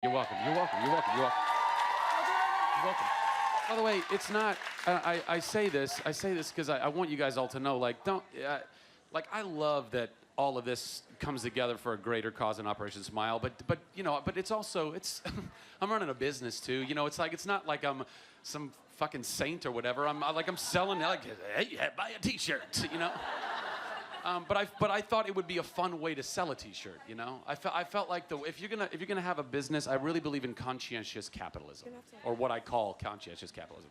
You're welcome. You're welcome. You're welcome. You're welcome. You're welcome. By the way, it's not. I say this. I say this because I want you guys all to know. Like, don't. Like, I love that all of this comes together for a greater cause than Operation Smile. But you know. But it's also. It's. I'm running a business too. You know. It's like. It's not like I'm some fucking saint or whatever. I'm selling. Like, hey, buy a T-shirt. You know. But I thought it would be a fun way to sell a T-shirt, you know. I felt like if you're gonna have a business, I really believe in conscientious capitalism, or what I call conscientious capitalism.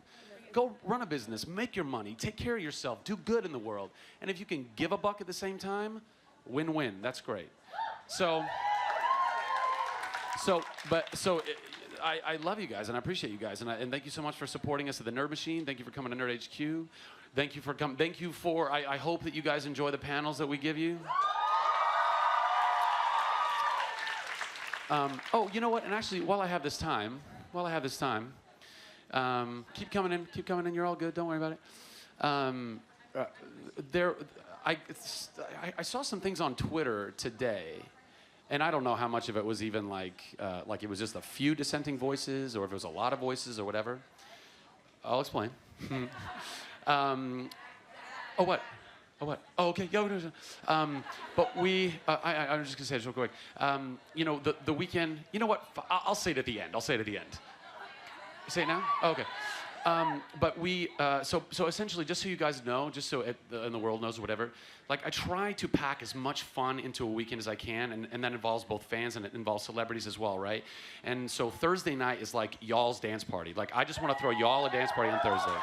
Go run a business, make your money, take care of yourself, do good in the world, and if you can give a buck at the same time, win-win. That's great. I love you guys and I appreciate you guys and thank you so much for supporting us at the Nerd Machine. Thank you for coming to Nerd HQ. Thank you for coming. Thank you for. I hope that you guys enjoy the panels that we give you. Oh, you know what? And actually, while I have this time, keep coming in. Keep coming in. You're all good. Don't worry about it. I saw some things on Twitter today. And I don't know how much of it was even like it was just a few dissenting voices, or if it was a lot of voices, or whatever. I'll explain. Oh, what? Oh, okay. But I'm just gonna say this real quick. You know, the weekend. You know what? I'll say it at the end. Say it now? Oh, okay. But so essentially, just so you guys know, just so and the world knows, or whatever, like I try to pack as much fun into a weekend as I can, and that involves both fans and it involves celebrities as well, right? And so Thursday night is like y'all's dance party. Like I just want to throw y'all a dance party on Thursday.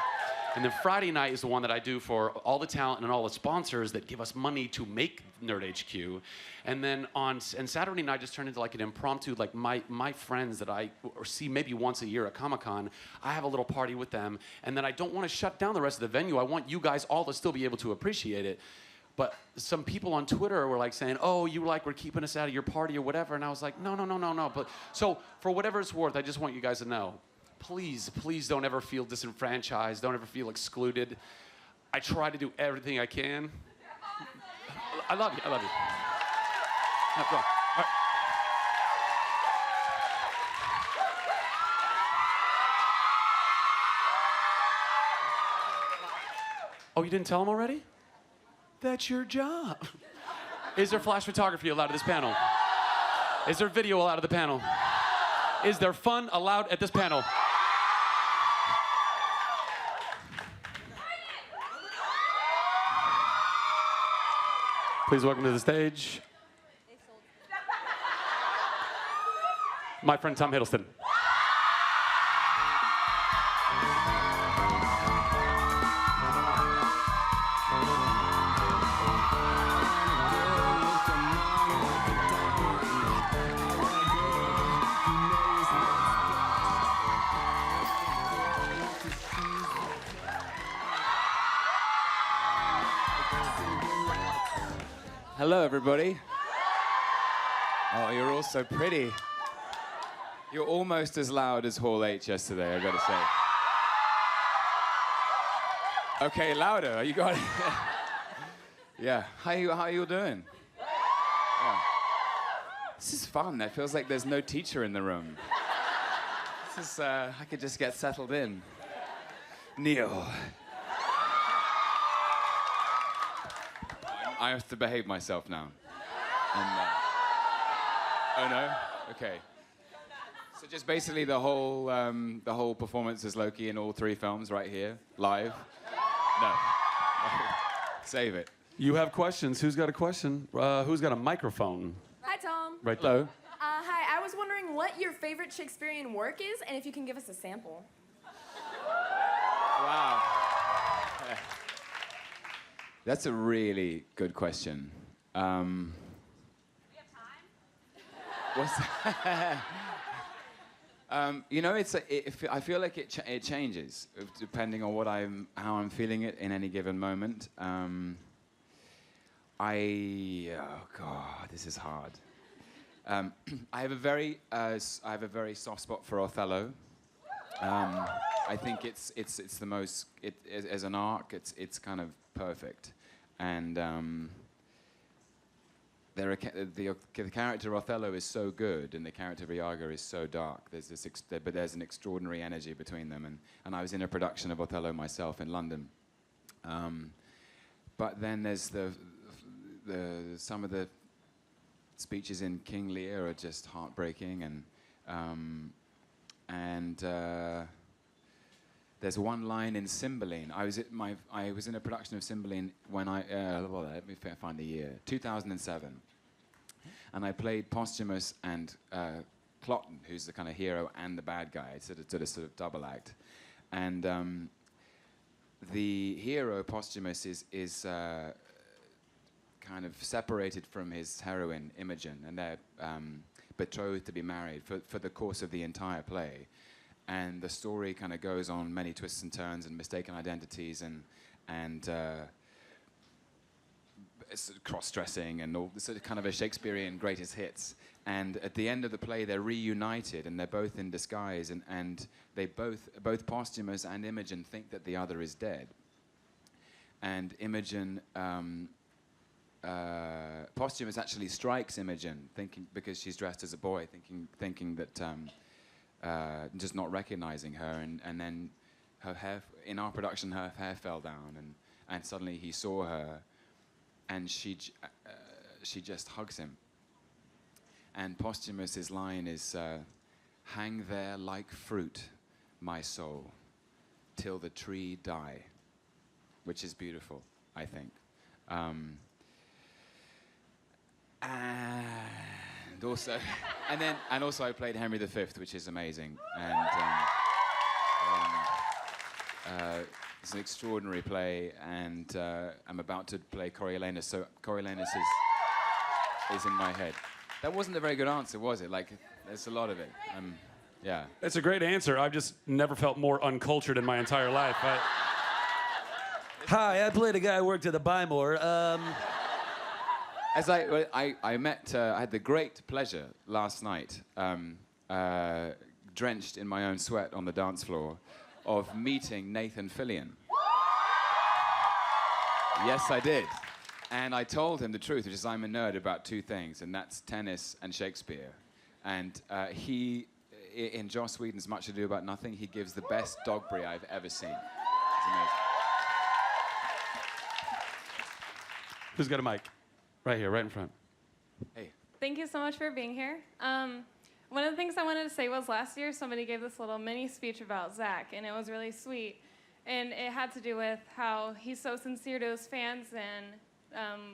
And then Friday night is the one that I do for all the talent and all the sponsors that give us money to make Nerd HQ. And then and Saturday night just turned into like an impromptu, like my friends that I see maybe once a year at Comic-Con, I have a little party with them. And then I don't want to shut down the rest of the venue. I want you guys all to still be able to appreciate it. But some people on Twitter were like saying, oh, you like were keeping us out of your party or whatever. And I was like, no. But so for whatever it's worth, I just want you guys to know, please don't ever feel disenfranchised. Don't ever feel excluded. I try to do everything I can. I love you. Go on. All right. Oh, you didn't tell him already? That's your job. Is there flash photography allowed at this panel? Is there video allowed at the panel? Is there fun allowed at this panel? Please welcome to the stage my friend Tom Hiddleston. Hello, everybody. Oh, you're all so pretty. You're almost as loud as Hall H yesterday, I've got to say. Okay, louder. You got it. Yeah. How you all doing? Yeah. This is fun. It feels like there's no teacher in the room. This is, I could just get settled in. Neil. I have to behave myself now. Oh no? Okay. So just basically the whole performance is Loki in all three films right here, live. No. Save it. You have questions. Who's got a question? Who's got a microphone? Hi, Tom. Right there. Hello. Hi, I was wondering what your favorite Shakespearean work is, and if you can give us a sample. Wow. That's a really good question. We have time? What's that? You know, I feel like it changes depending on how I'm feeling it in any given moment. Oh God, this is hard. I have a very soft spot for Othello. I think it's the most as an arc. It's kind of perfect, and the character Othello is so good, and the character of Iago is so dark. But there's an extraordinary energy between them. And I was in a production of Othello myself in London. But then there's some of the speeches in King Lear are just heartbreaking, and there's one line in Cymbeline. I was in a production of Cymbeline when let me find the year, 2007, and I played Posthumus and Cloten, who's the kind of hero and the bad guy. It's sort of double act, and the hero Posthumus is kind of separated from his heroine Imogen, and they're betrothed to be married for the course of the entire play. And the story kind of goes on many twists and turns and mistaken identities and cross-dressing and all sort of kind of a Shakespearean greatest hits. And at the end of the play, they're reunited and they're both in disguise, and they both Posthumus and Imogen think that the other is dead. And Imogen, Posthumus actually strikes Imogen, because she's dressed as a boy, thinking that. Just not recognizing her, and then her hair, in our production, her hair fell down, and suddenly he saw her, and she just hugs him. And Posthumus's line is, "Hang there like fruit, my soul, till the tree die," which is beautiful, I think. And also I played Henry V, which is amazing, and it's an extraordinary play, and I'm about to play Coriolanus, so Coriolanus is in my head. That wasn't a very good answer, was it? Like, there's a lot of it. Yeah. It's a great answer. I've just never felt more uncultured in my entire life. Hi, I played a guy who worked at the Buy More. As I met, I had the great pleasure last night, drenched in my own sweat on the dance floor, of meeting Nathan Fillion. Yes, I did. And I told him the truth, which is I'm a nerd about two things, and that's tennis and Shakespeare. And he, in Joss Whedon's Much Ado About Nothing, he gives the best Dogberry I've ever seen. It's amazing. Who's got a mic? Right here, right in front. Hey. Thank you so much for being here. One of the things I wanted to say was last year somebody gave this little mini speech about Zac, and it was really sweet. And it had to do with how he's so sincere to his fans, and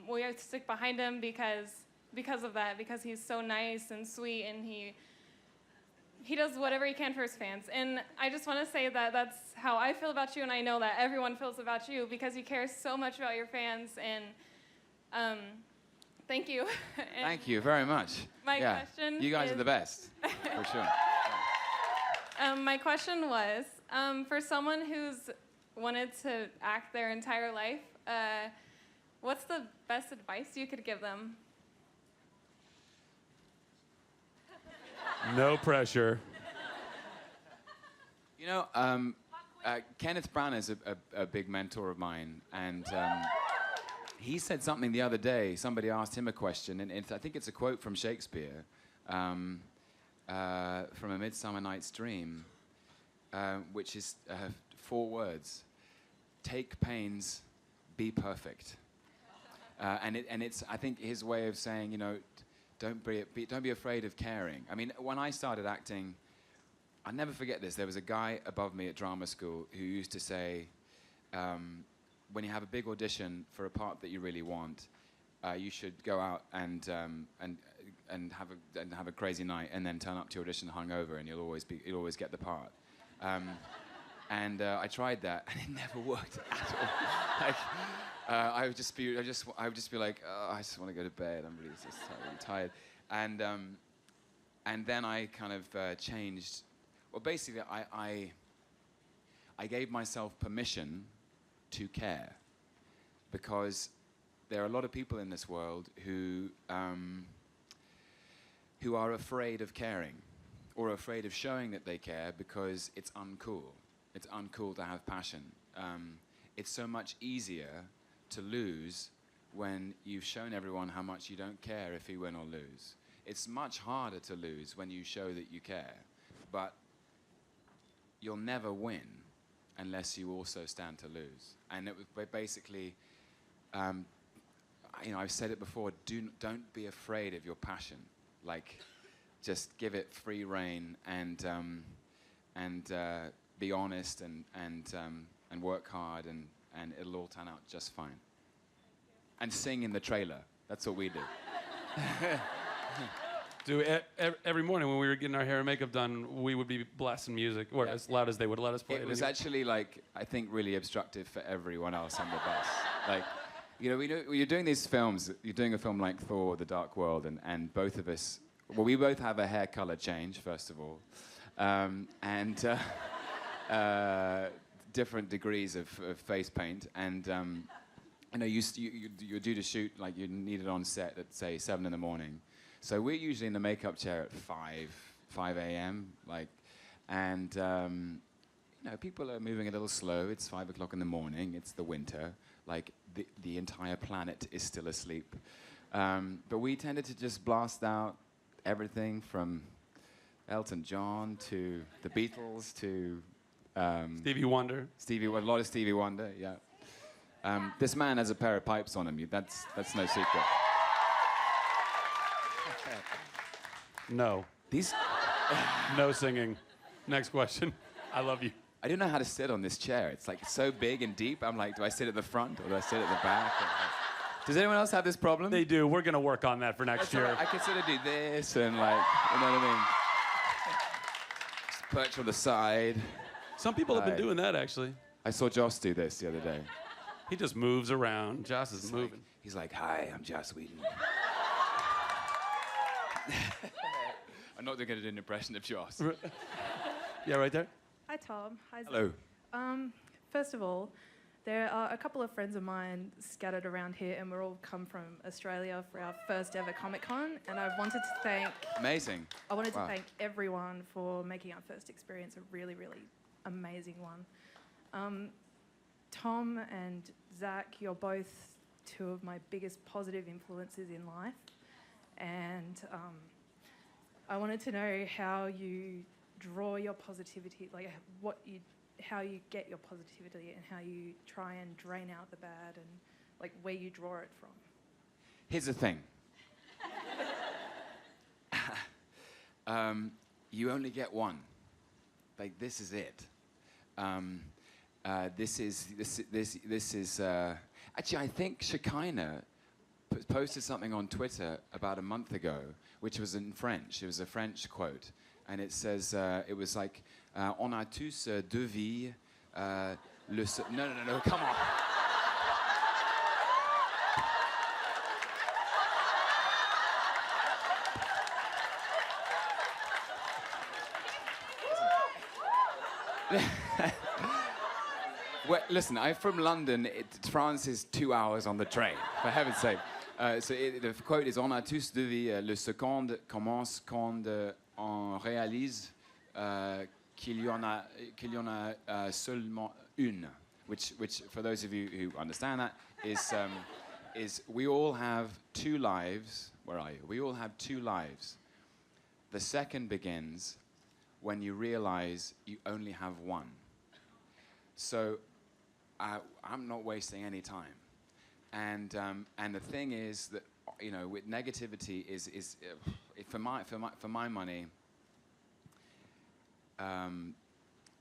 we have to stick behind him because of that, because he's so nice and sweet, and he does whatever he can for his fans. And I just want to say that that's how I feel about you, and I know that everyone feels about you, because you care so much about your fans, and thank you. Thank you very much. My question you guys are the best, for sure. My question was, for someone who's wanted to act their entire life, what's the best advice you could give them? No pressure. You know, Kenneth Branagh is a big mentor of mine, and he said something the other day. Somebody asked him a question, and I think it's a quote from Shakespeare, from A Midsummer Night's Dream, which is 4 words: "Take pains, be perfect." And it's I think his way of saying, you know, don't be afraid of caring. I mean, when I started acting, I'll never forget this. There was a guy above me at drama school who used to say, when you have a big audition for a part that you really want, you should go out and have a crazy night, and then turn up to your audition hungover, and you'll always get the part. I tried that, and it never worked at all. Like, I would just be like, oh, I just want to go to bed. I'm really just tired. And then I kind of changed. Well, basically, I gave myself permission to care, because there are a lot of people in this world who are afraid of caring, or afraid of showing that they care, because it's uncool. It's uncool to have passion. It's so much easier to lose when you've shown everyone how much you don't care if you win or lose. It's much harder to lose when you show that you care, but you'll never win unless you also stand to lose. And it was basically, I've said it before, don't be afraid of your passion. Like, just give it free rein and be honest and work hard and it'll all turn out just fine. And sing in the trailer. That's what we do. Every morning when we were getting our hair and makeup done, we would be blasting music, or as loud as they would let us play it. It was actually, like, I think really obstructive for everyone else on the bus. Like, you're doing these films, you're doing a film like Thor, The Dark World, and both of us, well, we both have a hair color change, first of all, and different degrees of face paint, and you're due to shoot, like, you need it on set at, say, 7 in the morning. So we're usually in the makeup chair at 5 a.m., like, and people are moving a little slow. It's 5 o'clock in the morning. It's the winter. Like, the entire planet is still asleep. But we tended to just blast out everything from Elton John to the Beatles to Stevie Wonder. A lot of Stevie Wonder, yeah. This man has a pair of pipes on him. That's no secret. No. No singing. Next question. I love you. I don't know how to sit on this chair. It's like so big and deep. I'm like, do I sit at the front or do I sit at the back? Does anyone else have this problem? They do. We're going to work on that for next year. Right. I could sort of do this and, like, you know what I mean? Just perch on the side. Some people have been doing that, actually. I saw Joss do this the other day. He just moves around. Joss is moving. He's like, hi, I'm Joss Whedon. I'm not going to do an impression of Joss. Yeah, right there. Hi, Tom. Hi, Zac. Hello. First of all, there are a couple of friends of mine scattered around here, and we're all come from Australia for our first ever Comic-Con, and I wanted to thank... Amazing. I wanted to thank everyone for making our first experience a really, really amazing one. Tom and Zac, you're both two of my biggest positive influences in life, and I wanted to know how you draw your positivity, like how you get your positivity and how you try and drain out the bad and like where you draw it from. Here's the thing. You only get one. Like, this is it. This is. Actually, I think Shekinah posted something on Twitter about a month ago, which was in French. It was a French quote, and it says it was like, "On a tous deux vies." No, come on. Well, listen, I'm from London. France is 2 hours on the train, for heaven's sake. The quote is, "On a tous deux vies. Le second commence quand on réalise qu'il y en a seulement une." Which, for those of you who understand that, is we all have two lives. Where are you? We all have two lives. The second begins when you realize you only have one. So I'm not wasting any time. And the thing is that, with negativity is for my money,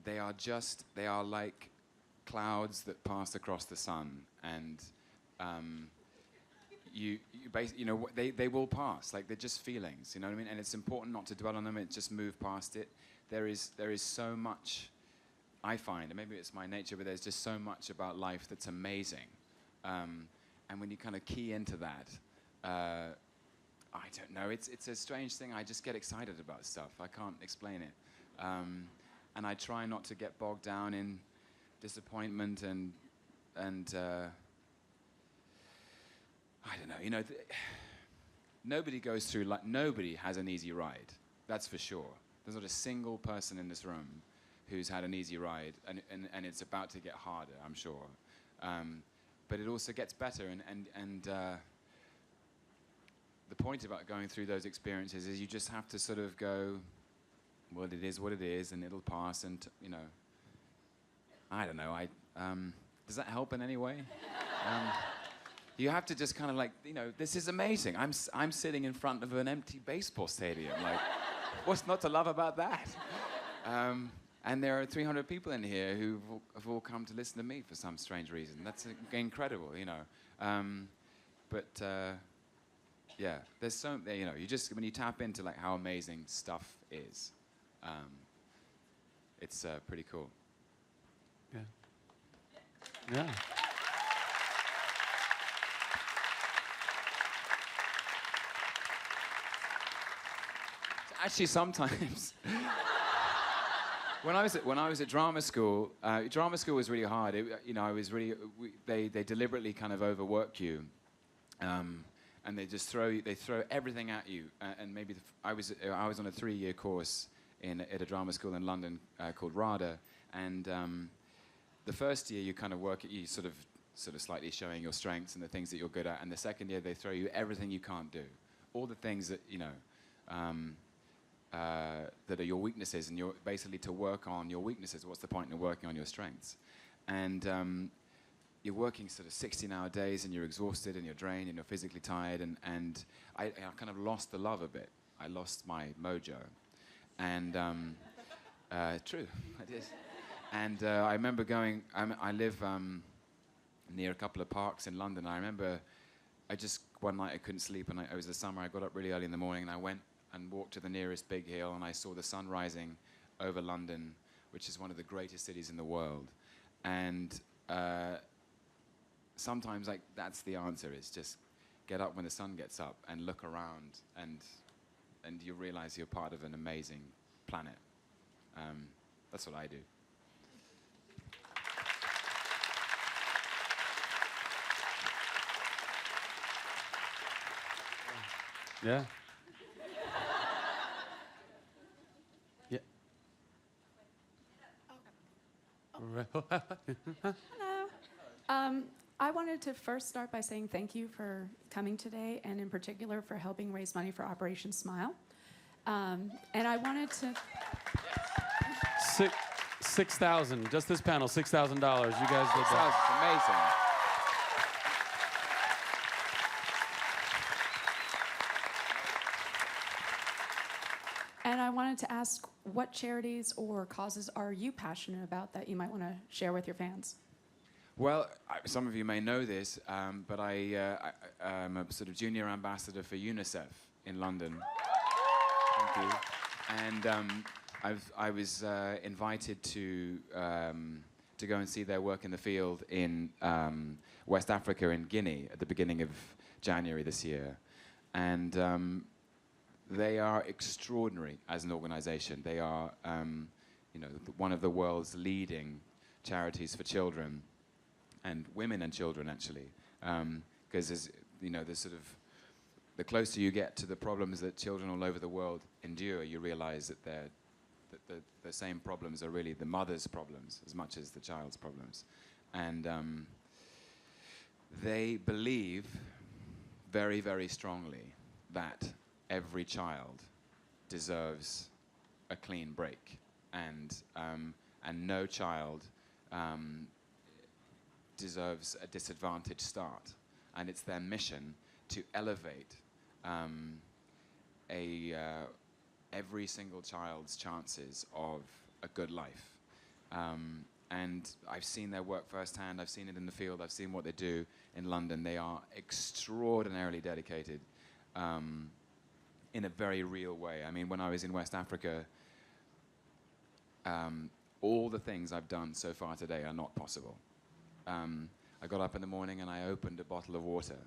they are like clouds that pass across the sun, and they will pass. Like, they're just feelings, you know what I mean? And it's important not to dwell on them. Just move past it. There is so much, I find, and maybe it's my nature, but there's just so much about life that's amazing. And when you kind of key into that, I don't know, it's a strange thing. I just get excited about stuff. I can't explain it. And I try not to get bogged down in disappointment and I don't know, nobody goes through, nobody has an easy ride. That's for sure. There's not a single person in this room who's had an easy ride, and it's about to get harder, I'm sure. but it also gets better. And the point about going through those experiences is you just have to sort of go, well, it is what it is, and it'll pass. And you know, I don't know. Does that help in any way? You have to just kind of like, you know, this is amazing. I'm sitting in front of an empty baseball stadium. Like, what's not to love about that? And there are 300 people in here who have all come to listen to me for some strange reason. That's incredible, you know. Yeah, there's so, you know, you just, when you tap into like how amazing stuff is, it's pretty cool. Yeah. Yeah. Actually, sometimes when I was at drama school was really hard. I was really they deliberately kind of overwork you, and they throw everything at you. And maybe I was on a 3-year course at a drama school in London called RADA, and the first year you kind of work at you sort of slightly showing your strengths and the things that you're good at, and the second year they throw you everything you can't do, all the things that you know. That are your weaknesses, and you're basically to work on your weaknesses. What's the point in working on your strengths? And you're working sort of 16-hour days, and you're exhausted, and you're drained, and you're physically tired. And I kind of lost the love a bit. I lost my mojo. And true, I did. And I remember going. I live near a couple of parks in London. I remember one night I couldn't sleep, and it was the summer. I got up really early in the morning, and I went and walked to the nearest big hill, and I saw the sun rising over London, which is one of the greatest cities in the world. And sometimes, like, that's the answer, is just get up when the sun gets up and look around, and you realize you're part of an amazing planet. That's what I do. Yeah. Hello. I wanted to first start by saying thank you for coming today, and in particular for helping raise money for Operation Smile. And I wanted to... 6,000, just this panel, $6,000. You guys did that. That's amazing. And I wanted to ask, what charities or causes are you passionate about that you might want to share with your fans? Well, some of you may know this, but I'm a sort of junior ambassador for UNICEF in London. Thank you. And I was invited to go and see their work in the field in West Africa, in Guinea, at the beginning of January this year. And they are extraordinary as an organization. They are, one of the world's leading charities for children and women and children, actually. Because there's sort of, the closer you get to the problems that children all over the world endure, you realize that the same problems are really the mother's problems as much as the child's problems. And they believe very, very strongly that every child deserves a clean break, and no child deserves a disadvantaged start. And it's their mission to elevate every single child's chances of a good life. And I've seen their work firsthand. I've seen it in the field. I've seen what they do in London. They are extraordinarily dedicated. In a very real way. I mean, when I was in West Africa, all the things I've done so far today are not possible. I got up in the morning and I opened a bottle of water.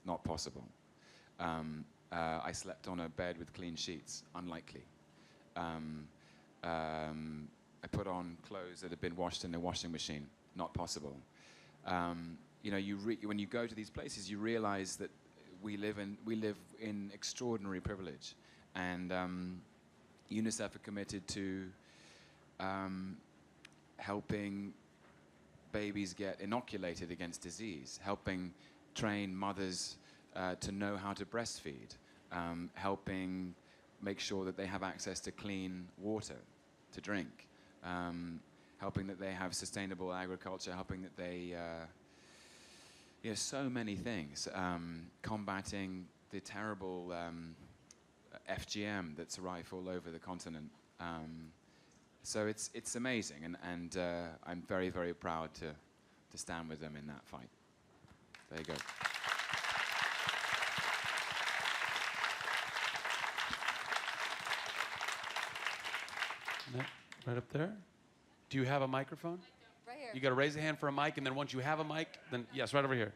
Not possible. I slept on a bed with clean sheets. Unlikely. I put on clothes that had been washed in a washing machine. Not possible. When you go to these places, you realize that we live in extraordinary privilege, and UNICEF are committed to helping babies get inoculated against disease, helping train mothers to know how to breastfeed, helping make sure that they have access to clean water to drink, helping that they have sustainable agriculture, helping that they, so many things, combating the terrible FGM that's rife all over the continent. So it's amazing, and I'm very, very proud to stand with them in that fight. There you go. Right up there. Do you have a microphone? Right here. You got to raise a hand for a mic, and then once you have a mic, then yes, right over here.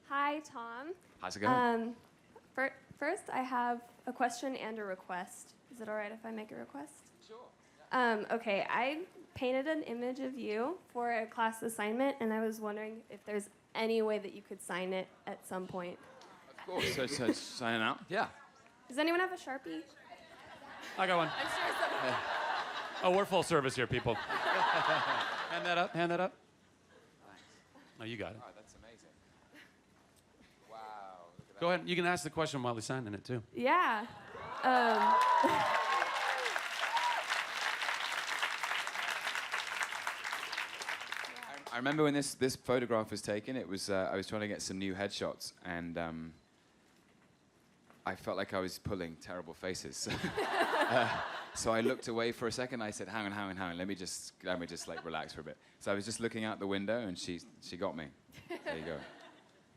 Hi, Tom. How's it going? First, I have a question and a request. Is it all right if I make a request? Sure. Okay, I painted an image of you for a class assignment, and I was wondering if there's any way that you could sign it at some point. Of course. So sign out. Yeah. Does anyone have a Sharpie? I got one. I'm sure someone. Oh, we're full service here, people. Hand that up. Hand that up. Thanks. Oh, you got it. Oh, that's amazing. Wow. Look at that. Go ahead. You can ask the question while he's signing it, too. Yeah. I remember when this photograph was taken, it was I was trying to get some new headshots, and I felt like I was pulling terrible faces. So I looked away for a second. I said, "Hang on. Let me just like relax for a bit." So I was just looking out the window, and she got me. There you go.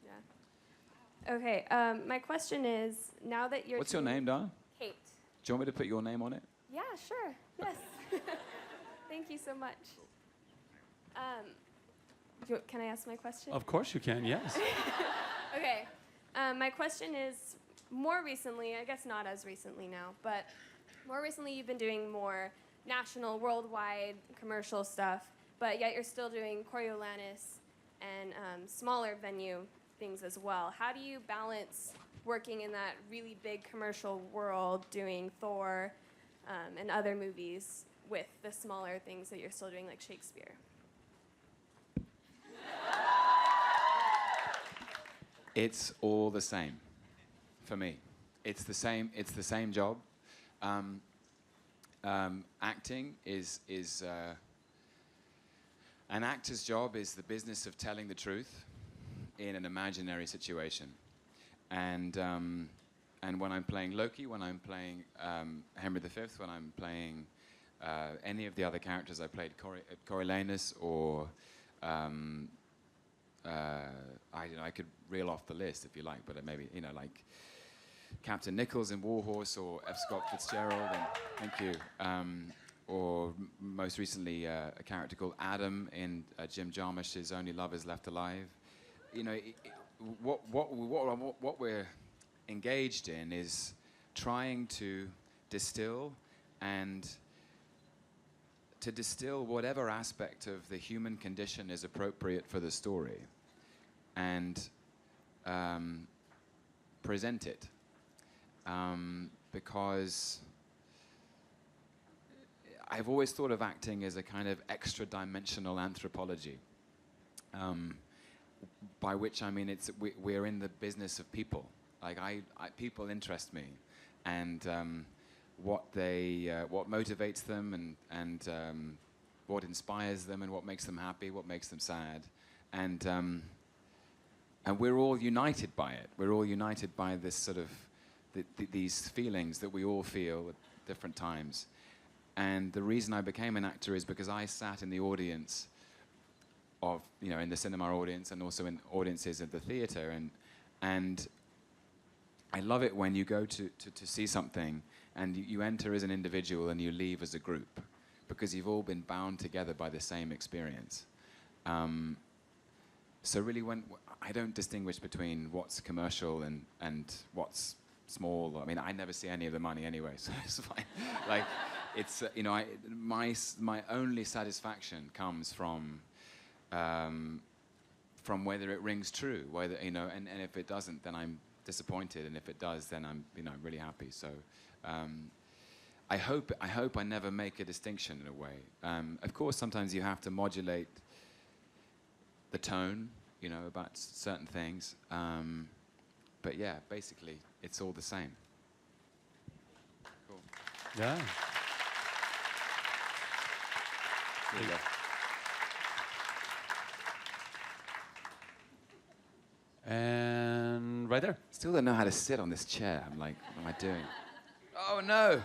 Yeah. Okay. My question is, now that you're. What's your name, darling? Kate. Do you want me to put your name on it? Yeah, sure. Yes. Thank you so much. Can I ask my question? Of course you can, yes. Okay. My question is, more recently, I guess not as recently now, but more recently you've been doing more national, worldwide commercial stuff, but yet you're still doing Coriolanus and smaller venue things as well. How do you balance working in that really big commercial world, doing Thor and other movies, with the smaller things that you're still doing, like Shakespeare? It's all the same for me. It's the same job. Acting is an actor's job is the business of telling the truth in an imaginary situation. And when I'm playing Loki, when I'm playing Henry V, when I'm playing any of the other characters I played, Coriolanus, or I could reel off the list if you like, but maybe like Captain Nichols in Warhorse, or F. Scott Fitzgerald, and thank you, or most recently a character called Adam in Jim Jarmusch's Only Lovers Left Alive. What we're engaged in is trying to distill whatever aspect of the human condition is appropriate for the story, and present it. Because I've always thought of acting as a kind of extra-dimensional anthropology, by which I mean we're in the business of people. Like people interest me, and what motivates them, and what inspires them, and what makes them happy, what makes them sad, and we're all united by it. We're all united by this sort of these feelings that we all feel at different times. And the reason I became an actor is because I sat in the audience of, in the cinema audience, and also in audiences at the theater, and I love it when you go to see something and you enter as an individual and you leave as a group, because you've all been bound together by the same experience. So really, when I don't distinguish between what's commercial and what's small. I mean, I never see any of the money anyway, so it's fine. Like, it's my only satisfaction comes from whether it rings true, whether and if it doesn't, then I'm disappointed, and if it does, then I'm really happy. So I hope I never make a distinction in a way. Of course, sometimes you have to modulate the tone, you know, about certain things. But yeah, basically, it's all the same. Cool. Yeah. There you go. And right there. Still don't know how to sit on this chair. I'm like, what am I doing? Oh no!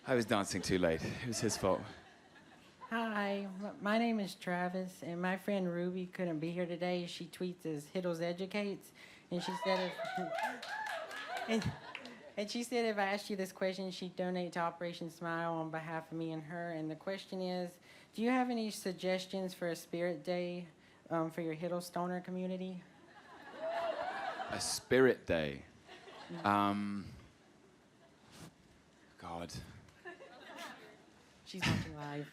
I was dancing too late. It was his fault. Hi, my name is Travis, and my friend Ruby couldn't be here today. She tweets as Hiddles Educates, and she said and she said if I asked you this question, she'd donate to Operation Smile on behalf of me and her. And the question is, do you have any suggestions for a spirit day for your Hiddlestoner community? A spirit day. God. She's watching live.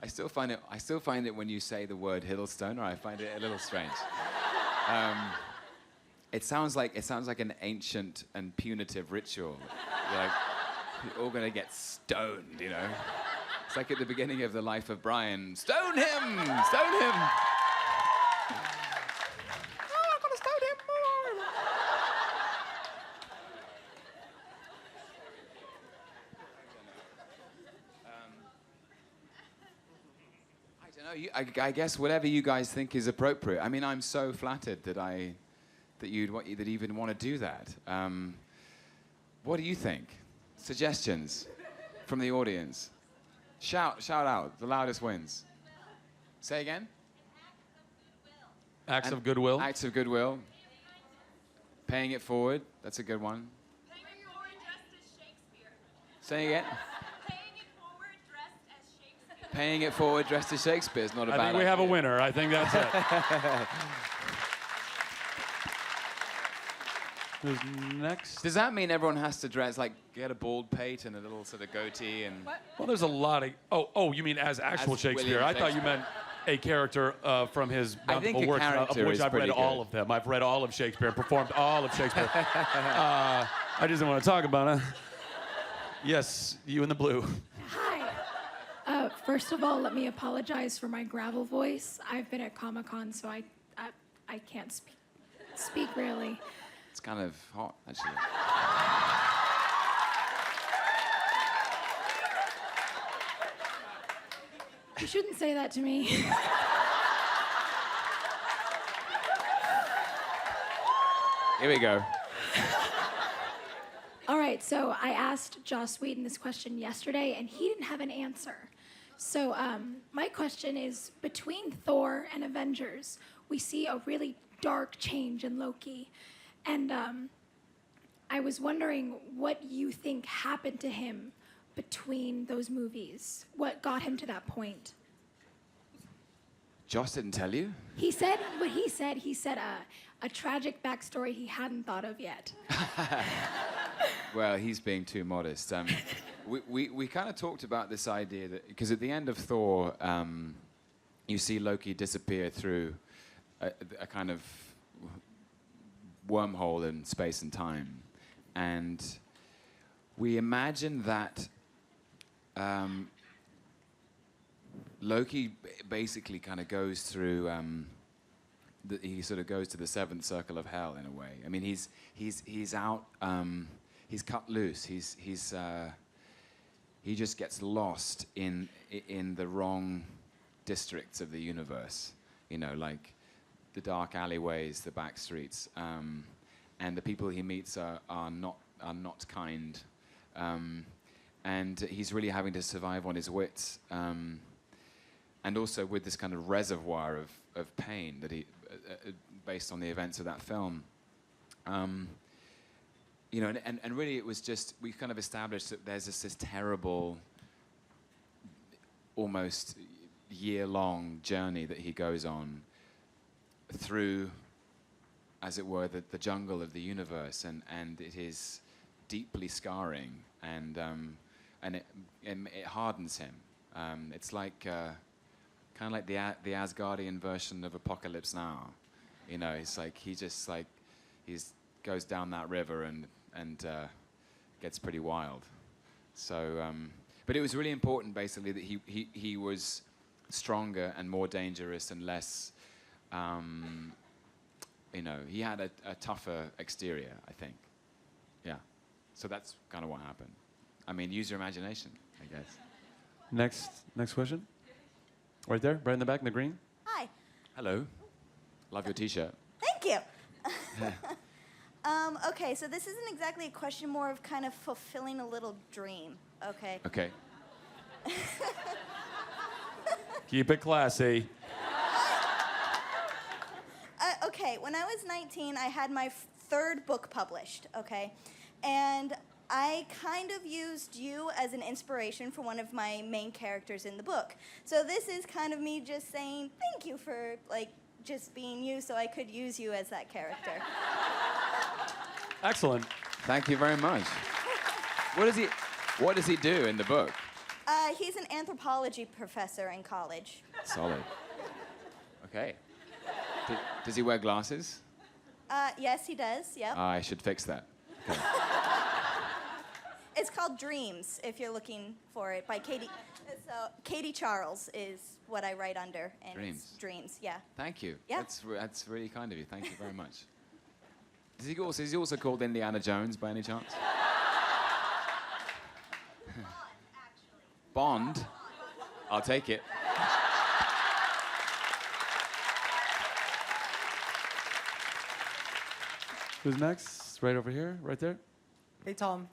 I still find it when you say the word Hiddlestoner, I find it a little strange. It sounds like an ancient and punitive ritual. You're all gonna get stoned, you know. It's like at the beginning of The Life of Brian. Stone him! Stone him! Oh, I'm gonna stone him more! I don't know. I guess whatever you guys think is appropriate. I mean, I'm so flattered that you'd even want to do that. What do you think? Suggestions from the audience? Shout out. The loudest wins. Say again? Acts of goodwill. Acts of goodwill. Paying it forward. That's a good one. Paying it forward dressed as Shakespeare. Say again? Paying it forward dressed as Shakespeare. Paying it forward dressed as Shakespeare is not a bad I think we have a idea. winner. I think that's it. Who's next? Does that mean everyone has to dress, like, get a bald pate and a little sort of goatee and... Well, there's a lot of... Oh, you mean as actual As Shakespeare? William I thought you Shakespeare. meant a character from his I think bountiful a works, of character which is I've read pretty all good. of them. I've read all of Shakespeare, performed all of Shakespeare. I just didn't want to talk about it. Yes, you in the blue. Hi. First of all, let me apologize for my gravel voice. I've been at Comic-Con, so I can't speak really. It's kind of hot, actually. You shouldn't say that to me. Here we go. All right, so I asked Joss Whedon this question yesterday, and he didn't have an answer. So my question is, between Thor and Avengers, we see a really dark change in Loki. And I was wondering what you think happened to him between those movies. What got him to that point? Joss didn't tell you? He said what he said. He said a tragic backstory he hadn't thought of yet. Well, he's being too modest. We kind of talked about this idea that, because at the end of Thor, you see Loki disappear through a kind of wormhole in space and time. And we imagine that Loki basically kind of goes through, he sort of goes to the seventh circle of hell in a way. I mean, he's out, he's cut loose. He just gets lost in the wrong districts of the universe. You know, like the dark alleyways, the back streets, and the people he meets are not kind, and he's really having to survive on his wits, and also with this kind of reservoir of pain that he, based on the events of that film. You know, and really it was just, we kind of established that there's this terrible, almost year-long journey that he goes on through, as it were, the jungle of the universe, and it is deeply scarring, and it hardens him. It's like kind of like the Asgardian version of Apocalypse Now. You know, it's like he goes down that river and gets pretty wild. So, But it was really important, basically, that he was stronger and more dangerous and less, he had a tougher exterior, I think. Yeah. So that's kind of what happened. I mean, use your imagination, I guess. Next question. Right there, right in the back, in the green. Hi. Hello. Love your T-shirt. Thank you. Okay, so this isn't exactly a question, more of kind of fulfilling a little dream. Okay. Okay. Keep it classy. Okay, when I was 19, I had my third book published, okay? And I kind of used you as an inspiration for one of my main characters in the book. So this is kind of me just saying thank you for, like, just being you so I could use you as that character. Excellent. Thank you very much. What does he do in the book? He's an anthropology professor in college. Solid. Okay. Does he wear glasses? Yes, he does, yep. I should fix that. Okay. It's called Dreams, if you're looking for it, by Katie. So Katie Charles is what I write under. And Dreams. It's Dreams, yeah. Thank you. Yeah. That's really kind of you. Thank you very much. Is he also called Indiana Jones by any chance? Bond? I'll take it. Who's next? Right over here, right there. Hey, Tom.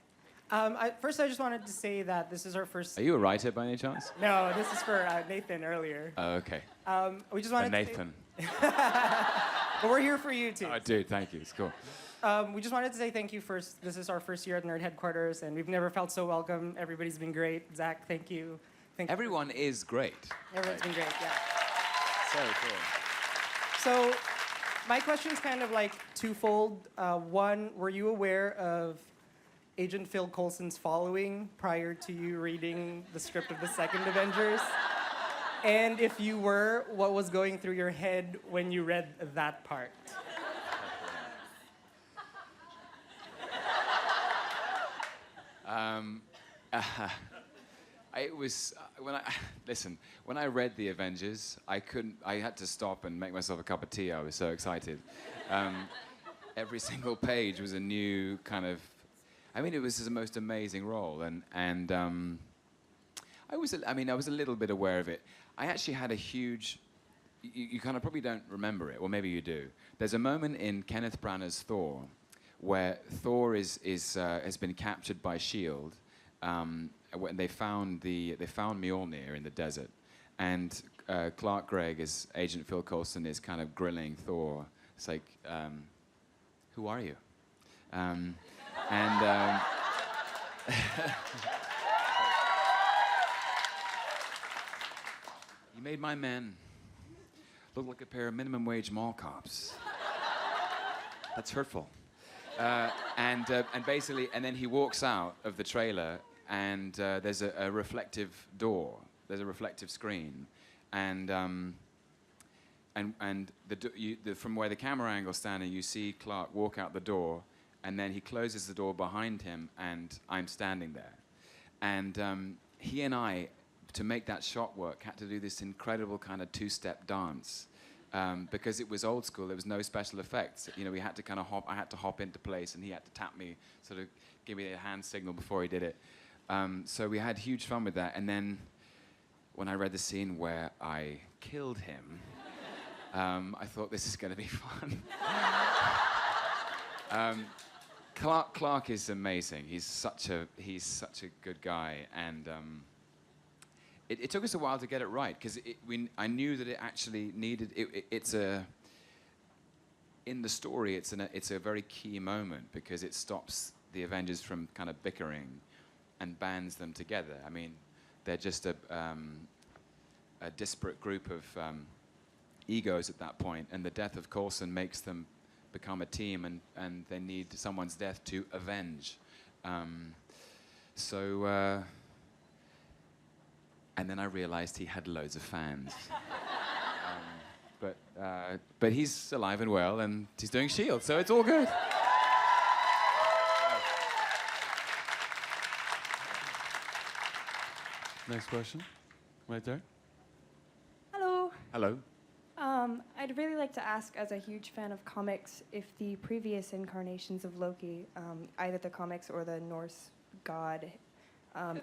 First, I just wanted to say that this is our first... Are you a writer by any chance? No, this is for Nathan earlier. Oh, okay. We just wanted Nathan. to say... But we're here for you, too. Oh, dude, thank you. It's cool. We just wanted to say thank you first. This is our first year at Nerd Headquarters, and we've never felt so welcome. Everybody's been great. Zach, thank you. Everyone is great. Everyone's been great, yeah. So cool. So, my question's kind of like twofold. One, were you aware of Agent Phil Coulson's following prior to you reading the script of the second Avengers? And if you were, what was going through your head when you read that part? It was when I read the Avengers, I had to stop and make myself a cup of tea. I was so excited. Every single page was a new kind of. I mean, it was the most amazing role, and I was a little bit aware of it. I actually had a huge. You kind of probably don't remember it, or maybe you do. There's a moment in Kenneth Branagh's Thor, where Thor has been captured by S.H.I.E.L.D. When they found Mjolnir in the desert, and Clark Gregg as Agent Phil Coulson is kind of grilling Thor. It's like, who are you? You made my men look like a pair of minimum wage mall cops. That's hurtful. And then he walks out of the trailer, and there's a reflective door. There's a reflective screen, and from where the camera angle's standing, you see Clark walk out the door, and then he closes the door behind him, and I'm standing there, and he and I, to make that shot work, had to do this incredible kind of two-step dance. Because it was old school, there was no special effects. You know, we had to kind of hop. I had to hop into place, and he had to tap me, sort of give me a hand signal before he did it. So we had huge fun with that. And then, when I read the scene where I killed him, I thought this is going to be fun. Clark is amazing. He's such a good guy, and. It took us a while to get it right, because I knew that it actually needed. In the story, it's a very key moment, because it stops the Avengers from kind of bickering, and bands them together. I mean, they're just a disparate group of egos at that point, and the death of Coulson makes them become a team, and they need someone's death to avenge. And then I realized he had loads of fans. But he's alive and well, and he's doing S.H.I.E.L.D., so it's all good. Next question. Right there. Hello. Hello. I'd really like to ask, as a huge fan of comics, if the previous incarnations of Loki, either the comics or the Norse god,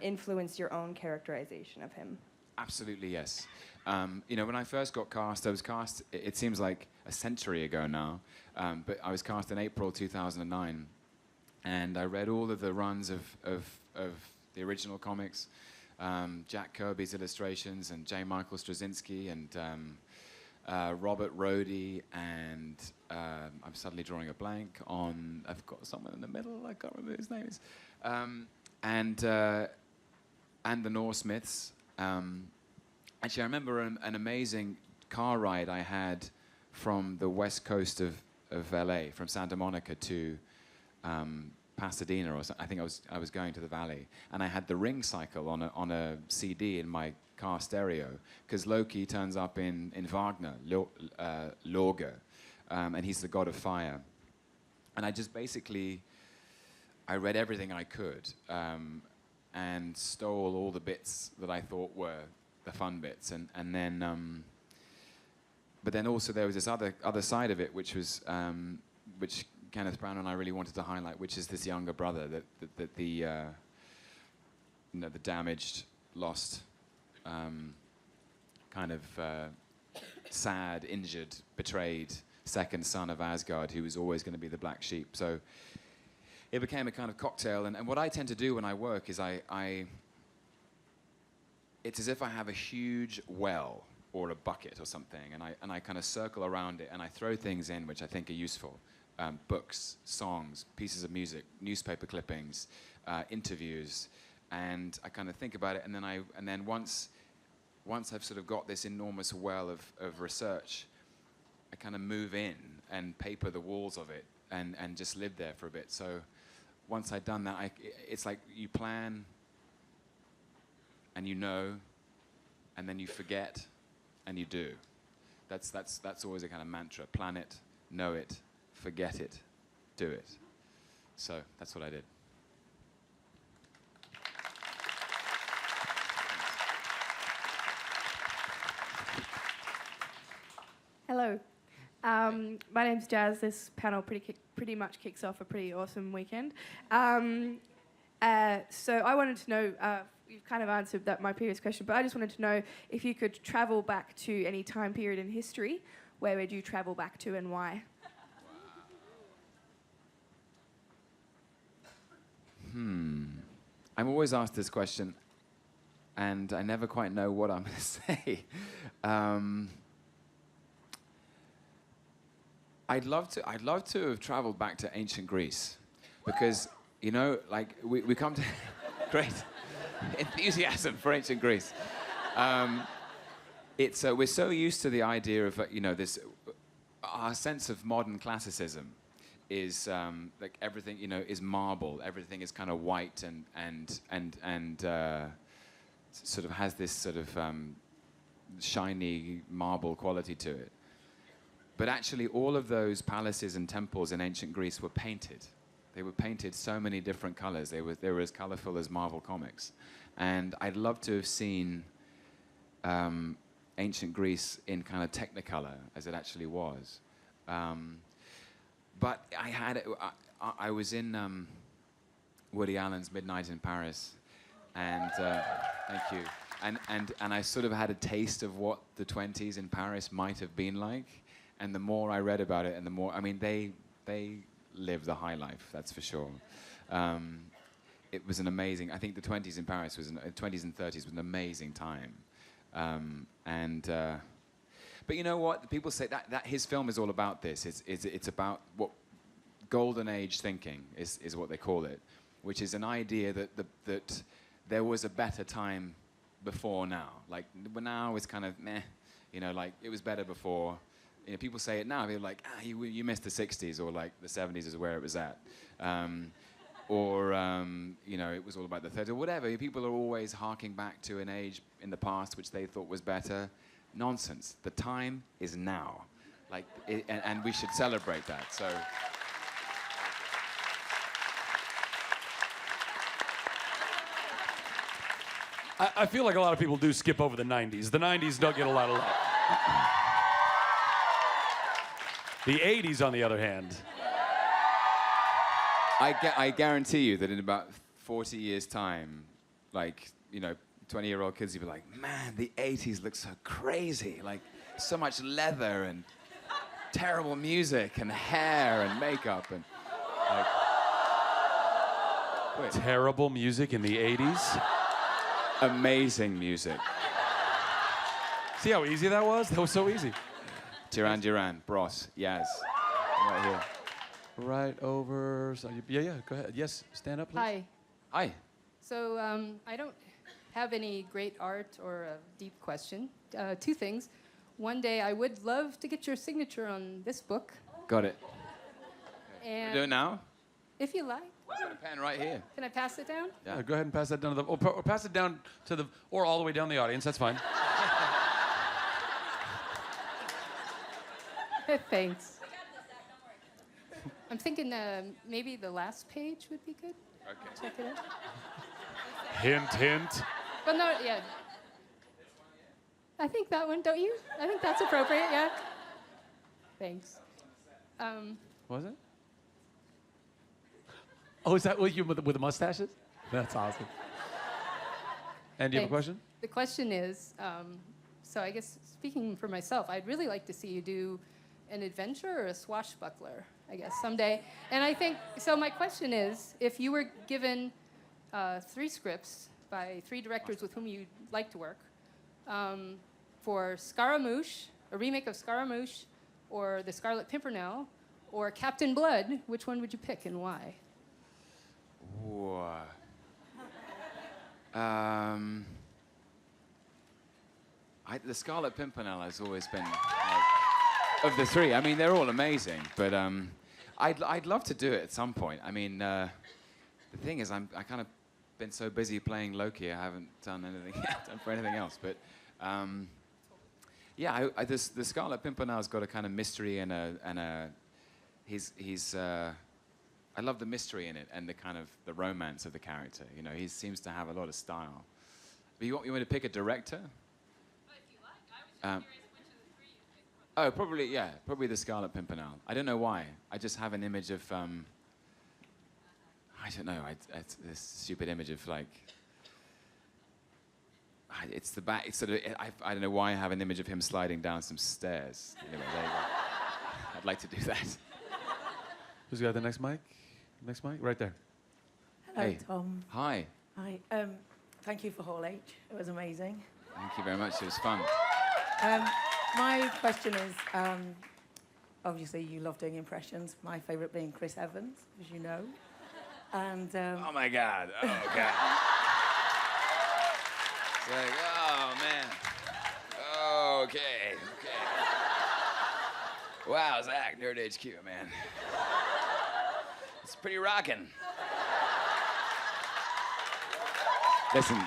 influenced your own characterization of him. Absolutely, yes. When I first got cast, I was cast, it seems like a century ago now, but I was cast in April 2009, and I read all of the runs of the original comics, Jack Kirby's illustrations, and J. Michael Straczynski, and Robert Roddy, and I'm suddenly drawing a blank on, I've got someone in the middle, I can't remember his name is, and the Norse myths. Actually, I remember an amazing car ride I had from the west coast of LA, from Santa Monica to Pasadena, or something. I think I was going to the valley, and I had the Ring Cycle on a CD in my car stereo, because Loki turns up in Wagner, Lorge, and he's the god of fire. And I just basically, I read everything I could, and stole all the bits that I thought were the fun bits, and then, but then also there was this other side of it, which was, which Kenneth Branagh and I really wanted to highlight, which is this younger brother, that the damaged, lost, kind of sad, injured, betrayed second son of Asgard, who was always going to be the black sheep. So it became a kind of cocktail, and what I tend to do when I work is it's as if I have a huge well or a bucket or something, and I kind of circle around it, and I throw things in which I think are useful. Books, songs, pieces of music, newspaper clippings, interviews, and I kind of think about it, and then once I've sort of got this enormous well of research, I kind of move in and paper the walls of it, and just live there for a bit. So once I've done that, it's like you plan, and you know, and then you forget, and you do. That's always a kind of mantra: plan it, know it, forget it, do it. So that's what I did. Hello. My name's Jazz. This panel pretty much kicks off a pretty awesome weekend. So I wanted to know, you've kind of answered my previous question, but I just wanted to know if you could travel back to any time period in history, where would you travel back to and why? I'm always asked this question, and I never quite know what I'm going to say. I'd love to have traveled back to ancient Greece, because like we come to great enthusiasm for ancient Greece. It's we're so used to the idea of this. Our sense of modern classicism is like everything is marble. Everything is kind of white and sort of has this sort of shiny marble quality to it. But actually, all of those palaces and temples in ancient Greece were painted. They were painted so many different colors. They were as colorful as Marvel Comics. And I'd love to have seen ancient Greece in kind of Technicolor, as it actually was. But I was in Woody Allen's Midnight in Paris, and thank you. And I sort of had a taste of what the 20s in Paris might have been like. And the more I read about it, and the more, I mean, they lived the high life, that's for sure. It was an amazing, I think the 20s in Paris was, 20s and 30s was an amazing time. But you know what? People say that his film is all about this. It's about what golden age thinking is what they call it, which is an idea that there was a better time before now. Like, now it's kind of meh, like it was better before. People say it now, they're like, you missed the 60s, or like the 70s is where it was at. Or it was all about the 30s, or whatever. People are always harking back to an age in the past which they thought was better. Nonsense. The time is now. And we should celebrate that. So. I feel like a lot of people do skip over the 90s. The 90s don't get a lot of love. The 80s, on the other hand. I guarantee you that in about 40 years' time, like, 20-year-old kids will be like, man, the 80s look so crazy. Like, so much leather and terrible music and hair and makeup and, like... Wait. Terrible music in the 80s? Amazing music. See how easy that was? That was so easy. Duran, Bros, Yaz. Right here. Right over... Yeah, go ahead. Yes, stand up, please. Hi. Hi. So I don't have any great art or a deep question. Two things. One day, I would love to get your signature on this book. Got it. And Do it now? if you like. I've got a pen right here. Can I pass it down? Yeah, go ahead and pass that down to the... Or pass it down to the... Or all the way down the audience. That's fine. Thanks. I'm thinking maybe the last page would be good. Okay. Check it out. Hint, hint. But no, yeah. I think that one, don't you? I think that's appropriate, yeah. Thanks. Was it? Oh, is that with you with the mustaches? That's awesome. And do you have a Thanks. question? The question is, so I guess speaking for myself, I'd really like to see you do an adventure or a swashbuckler, I guess, someday. And I think, so my question is, if you were given 3 scripts by 3 directors with whom you'd like to work, for Scaramouche, a remake of Scaramouche, or The Scarlet Pimpernel, or Captain Blood, which one would you pick and why? Ooh. The Scarlet Pimpernel has always been, like, of the 3. I mean, they're all amazing, but I'd love to do it at some point. I mean, the thing is, I kind of been so busy playing Loki, I haven't done anything done for anything else. But yeah, the Scarlet Pimpernel's got a kind of mystery and a he's I love the mystery in it and the kind of the romance of the character. You know, he seems to have a lot of style. But you want me to pick a director? But if you like, I was just curious which of the 3 you picked. Oh, probably the Scarlet Pimpernel. I don't know why. I just have an image of I don't know. It's this stupid image of like. It's the back. It's sort of. I don't know why I have an image of him sliding down some stairs. Anyway, there you go. I'd like to do that. Who's got the next mic? Next mic, right there. Hello, Hey. Tom. Hi. Hi. Thank you for Hall H. It was amazing. Thank you very much. It was fun. My question is, obviously you love doing impressions. My favourite being Chris Evans, as you know. And Oh my God. Oh God. It's like, oh man. Okay. Wow, Zach, Nerd HQ, man. It's pretty rocking. Listen.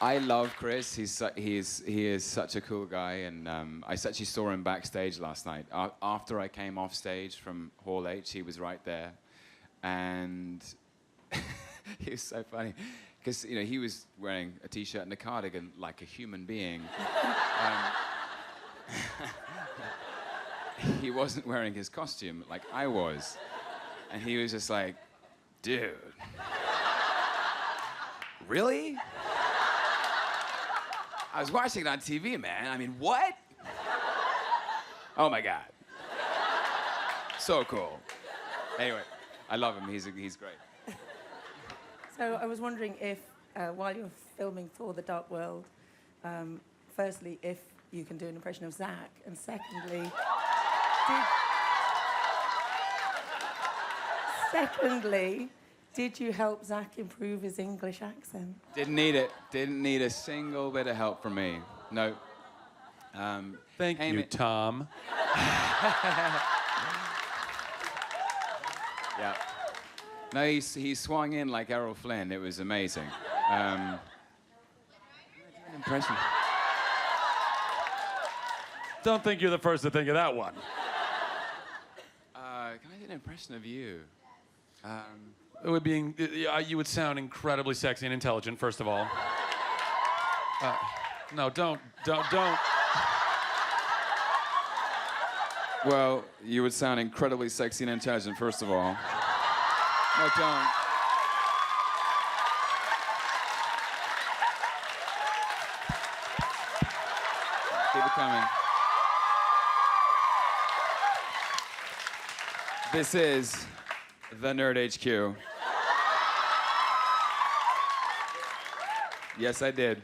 I love Chris. He is such a cool guy, and I actually saw him backstage last night. After I came off stage from Hall H, he was right there, and he was so funny because he was wearing a t-shirt and a cardigan like a human being. He wasn't wearing his costume like I was, and he was just like, dude, really? I was watching it on TV, man. I mean, what? Oh my God. So cool. Anyway, I love him. He's great. so I was wondering if, while you're filming Thor: The Dark World, firstly, if you can do an impression of Zac, and secondly, did you help Zac improve his English accent? Didn't need it. Didn't need a single bit of help from me. No. Thank you, Tom. Yeah. No, he swung in like Errol Flynn. It was amazing. An impression. Don't think you're the first to think of that one. Can I do an impression of you? It would be, you would sound incredibly sexy and intelligent, first of all. No, don't. Well, you would sound incredibly sexy and intelligent, first of all. No, don't. Keep it coming. This is the Nerd HQ. Yes, I did.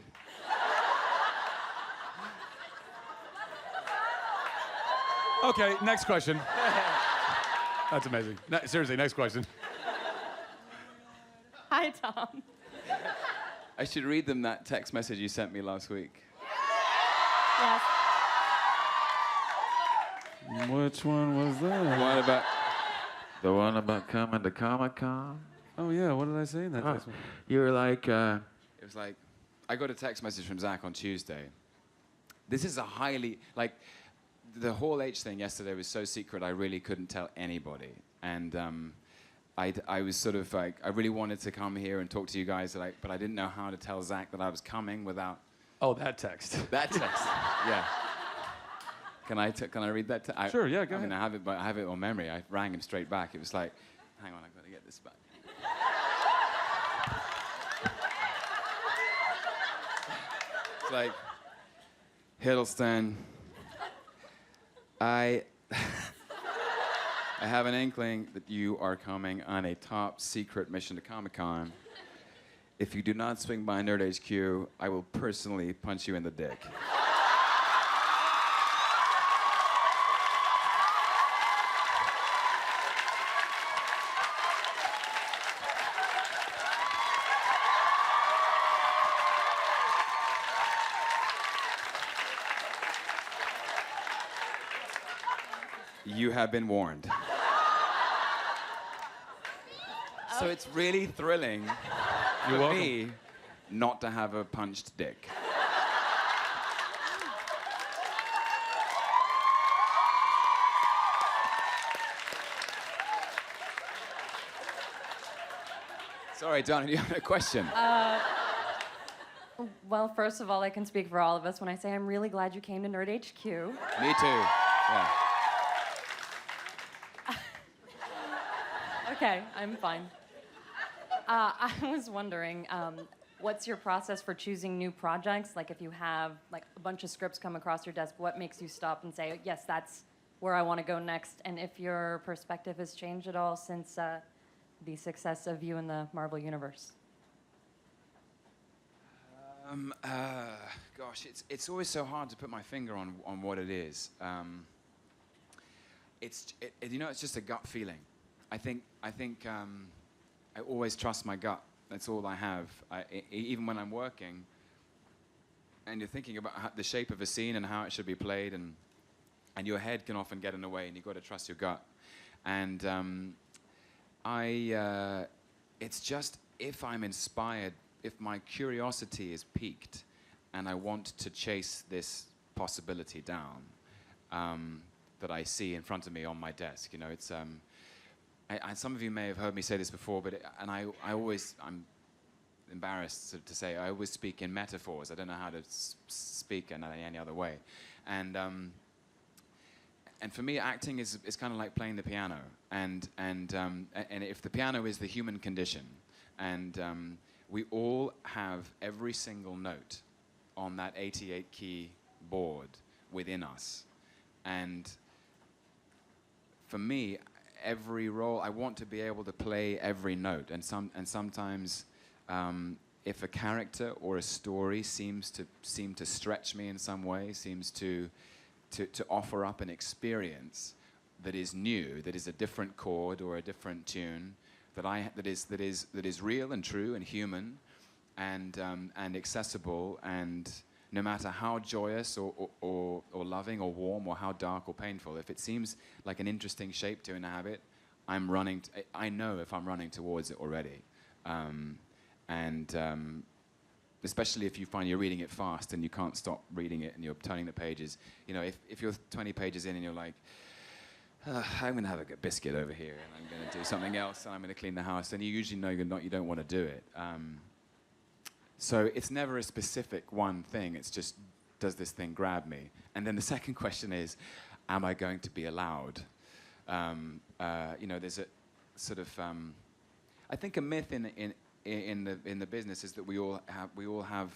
Okay, next question. That's amazing. Seriously, next question. Hi, Tom. I should read them that text message you sent me last week. Yes. Which one was that? The one about coming to Comic-Con? Oh, yeah, what did I say in that text message? You were like, It was like, I got a text message from Zac on Tuesday. This is a highly, like, the whole H thing yesterday was so secret I really couldn't tell anybody. And I was sort of like, I really wanted to come here and talk to you guys, but I didn't know how to tell Zac that I was coming without... Oh, that text. That text, yeah. Can I read that? Sure, yeah, go I mean, ahead. I have it on memory. I rang him straight back. It was like, hang on, I've got to get this back. It's like, Hiddleston, I have an inkling that you are coming on a top secret mission to Comic-Con. If you do not swing by Nerd HQ, I will personally punch you in the dick. You have been warned. So it's really thrilling for me not to have a punched dick. Sorry, Donna, do you have a question? Well, first of all, I can speak for all of us when I say I'm really glad you came to Nerd HQ. Me too. Yeah. Okay, I'm fine. I was wondering, what's your process for choosing new projects? Like, if you have like a bunch of scripts come across your desk, what makes you stop and say, yes, that's where I want to go next? And if your perspective has changed at all since the success of you in the Marvel Universe? Gosh, it's always so hard to put my finger on what it is. It's just a gut feeling. I think I always trust my gut. That's all I have. Even when I'm working, and you're thinking about the shape of a scene and how it should be played, and your head can often get in the way, and you've got to trust your gut. And it's just if I'm inspired, if my curiosity is piqued, and I want to chase this possibility down that I see in front of me on my desk. You know, it's. Some of you may have heard me say this before, but I'm embarrassed to say I always speak in metaphors. I don't know how to speak in any other way, and for me, acting is kind of like playing the piano, and if the piano is the human condition, and we all have every single note on that 88-key board within us, and for me, every role, I want to be able to play every note, and sometimes if a character or a story seem to stretch me in some way, seems to offer up an experience that is new, that is a different chord or a different tune, that is real and true and human, and accessible, and no matter how joyous or loving or warm or how dark or painful, if it seems like an interesting shape to inhabit, I know if I'm running towards it already. Especially if you find you're reading it fast and you can't stop reading it and you're turning the pages. You know, if you're 20 pages in and you're like, I'm going to have a good biscuit over here, and I'm going to do something else, and I'm going to clean the house. And you usually know you don't want to do it. So it's never a specific one thing. It's just, does this thing grab me? And then the second question is, am I going to be allowed? There's a sort of, I think a myth in the business is that we all have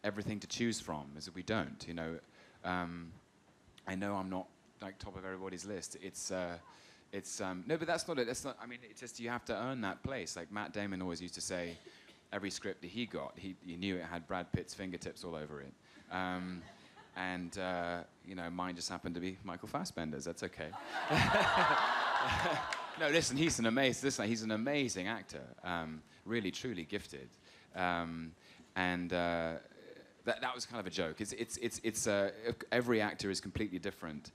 everything to choose from, as if we don't. I know I'm not like top of everybody's list. No, but that's not it. That's not. I mean, it's just you have to earn that place. Like Matt Damon always used to say, every script that he got, he knew it had Brad Pitt's fingertips all over it. Mine just happened to be Michael Fassbender's. That's okay. No, listen, he's an amazing actor. Really, truly gifted. That was kind of a joke. Every actor is completely different,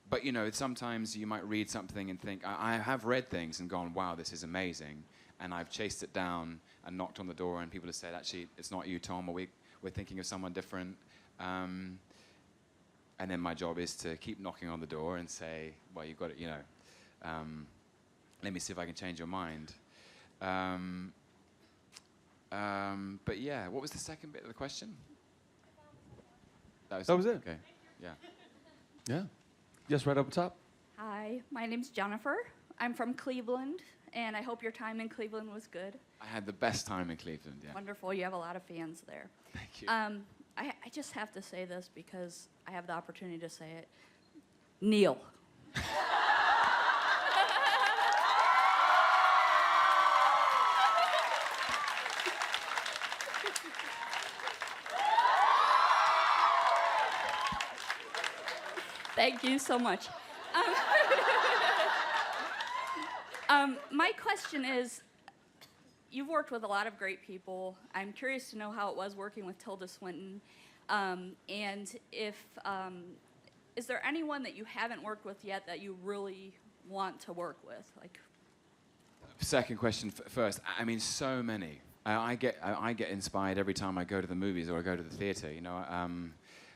but sometimes you might read something and think, I have read things and gone, wow, this is amazing, and I've chased it down and knocked on the door, and people have said, actually, it's not you, Tom, or we're thinking of someone different, and then my job is to keep knocking on the door and say, well, you've got it, let me see if I can change your mind. But yeah, what was the second bit of the question? That was it. Okay. Yeah. Yeah. Yes, right up top. Hi, my name's Jennifer. I'm from Cleveland, and I hope your time in Cleveland was good. I had the best time in Cleveland, yeah. Wonderful. You have a lot of fans there. Thank you. I just have to say this because I have the opportunity to say it. Neil. Thank you so much. My question is, you've worked with a lot of great people. I'm curious to know how it was working with Tilda Swinton, and is there anyone that you haven't worked with yet that you really want to work with? Second question first. I mean, so many. I get inspired every time I go to the movies or I go to the theater.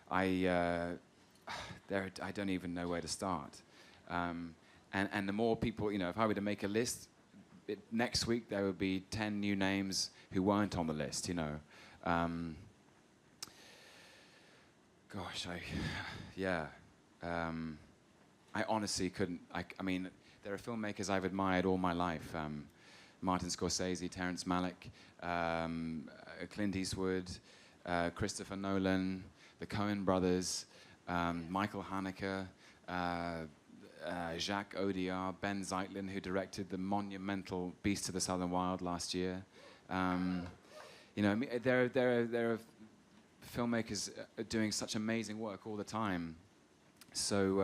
I don't even know where to start. And the more people, if I were to make a list, next week there would be 10 new names who weren't on the list, I honestly couldn't, I mean, there are filmmakers I've admired all my life. Martin Scorsese, Terrence Malick, Clint Eastwood, Christopher Nolan, the Coen brothers, Michael Haneke, Jacques Audiard, Ben Zeitlin, who directed the monumental Beast of the Southern Wild last year. There are filmmakers doing such amazing work all the time. So,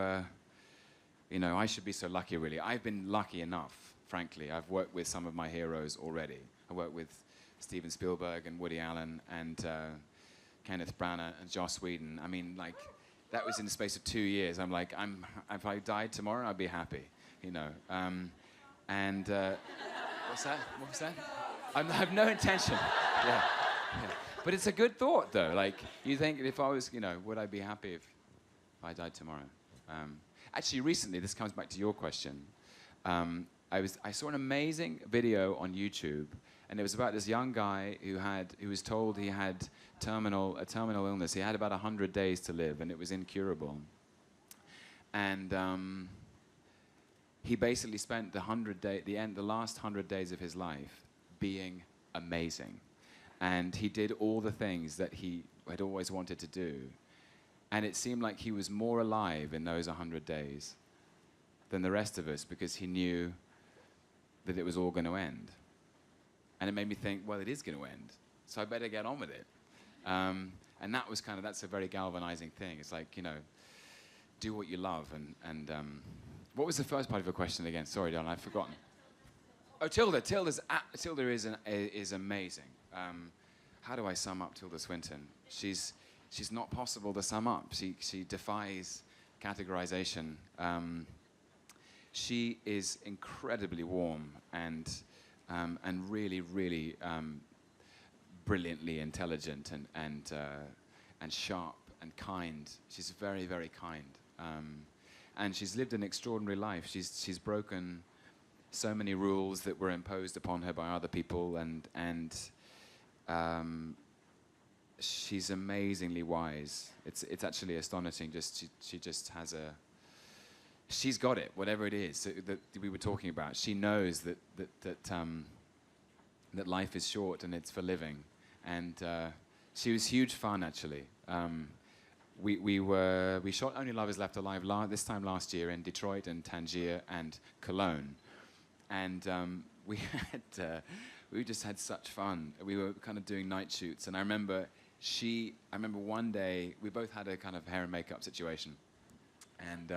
I should be so lucky, really. I've been lucky enough, frankly. I've worked with some of my heroes already. I worked with Steven Spielberg and Woody Allen and Kenneth Branagh and Joss Whedon. I mean, that was in the space of 2 years. I'm like, if I died tomorrow, I'd be happy, What's that? What was that? I have no intention. Yeah. But it's a good thought, though. You think if I was, would I be happy if I died tomorrow? Actually, recently, this comes back to your question. I saw an amazing video on YouTube, and it was about this young guy who was told he had a terminal illness. He had about 100 days to live, and it was incurable. And he basically spent the last 100 days of his life being amazing. And he did all the things that he had always wanted to do. And it seemed like he was more alive in those 100 days than the rest of us, because he knew that it was all going to end. And it made me think, well, it is going to end, so I better get on with it. And that's a very galvanizing thing. It's like, do what you love. And what was the first part of your question again? Sorry, Don, I've forgotten. Oh, Tilda. Tilda is amazing. How do I sum up Tilda Swinton? She's not possible to sum up. She defies categorization. She is incredibly warm and really, really brilliantly intelligent and sharp and kind. She's very, very kind. And she's lived an extraordinary life. She's broken so many rules that were imposed upon her by other people, and she's amazingly wise. It's actually astonishing. She just has she's got it, whatever it is that we were talking about. She knows that life is short and it's for living. And she was huge fun, actually. We shot Only Lovers Left Alive this time last year in Detroit and Tangier and Cologne. And we just had such fun. We were kind of doing night shoots, and I remember one day we both had a kind of hair and makeup situation, and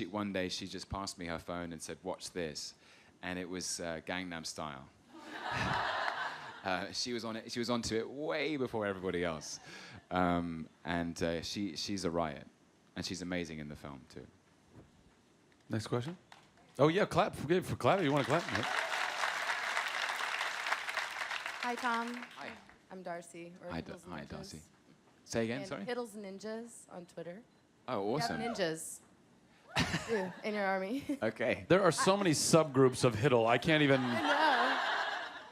one day she just passed me her phone and said, "Watch this," and it was Gangnam Style. She was on it. She was onto it way before everybody else, and she's a riot, and she's amazing in the film too. Next question. Oh yeah, clap for clap. You want to clap? Yep. Hi, Tom. Hi. I'm Darcy. Or Hi, Hiddles hi, Ninjas. Darcy. Say again, And sorry? Hiddles Ninjas on Twitter. Oh, awesome. You have ninjas in your army. Okay. There are so many subgroups of Hiddle. I can't even. I know.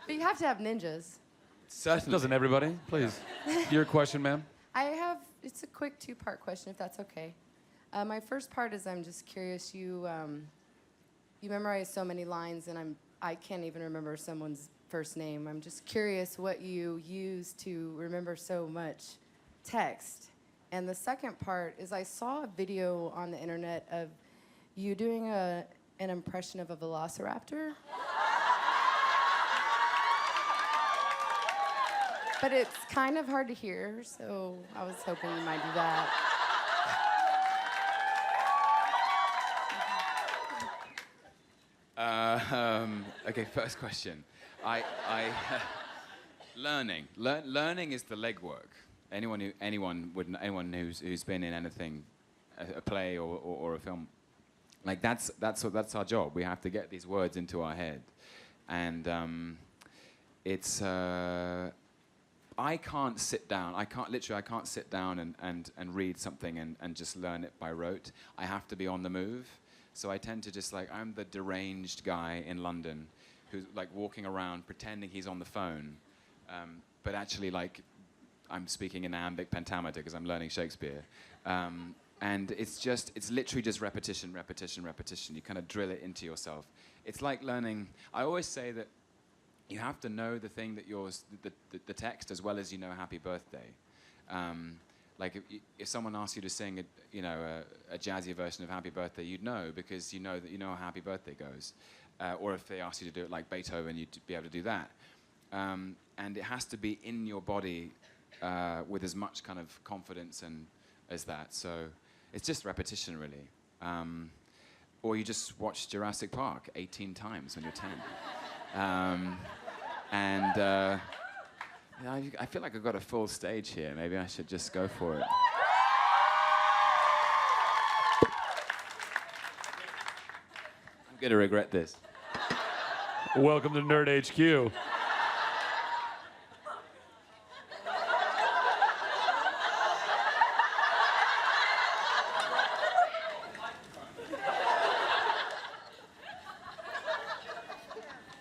But you have to have ninjas. Certainly. Doesn't everybody? Please. Your question, ma'am. It's a quick two-part question, if that's okay. My first part is I'm just curious. You memorize so many lines, and I can't even remember someone's first name. I'm just curious what you use to remember so much text. And the second part is I saw a video on the internet of you doing an impression of a velociraptor. But it's kind of hard to hear, so I was hoping you might do that. Okay, first question. Learning is the legwork. Anyone who's been in anything, a play or a film, like that's our job. We have to get these words into our head, and it's. I can't sit down. I can't sit down and read something and just learn it by rote. I have to be on the move. So I tend to just I'm the deranged guy in London who's walking around pretending he's on the phone, but actually I'm speaking in iambic pentameter because I'm learning Shakespeare. And it's literally just repetition. You kind of drill it into yourself. It's like learning. I always say that you have to know the thing that the text as well as you know Happy Birthday. If someone asks you to sing a jazzy version of Happy Birthday, you'd know because you know how Happy Birthday goes. Or if they ask you to do it like Beethoven, you'd be able to do that. And it has to be in your body with as much kind of confidence as that. So it's just repetition, really. Or you just watch Jurassic Park 18 times when you're 10. I feel like I've got a full stage here. Maybe I should just go for it. I'm going to regret this. Welcome to Nerd HQ.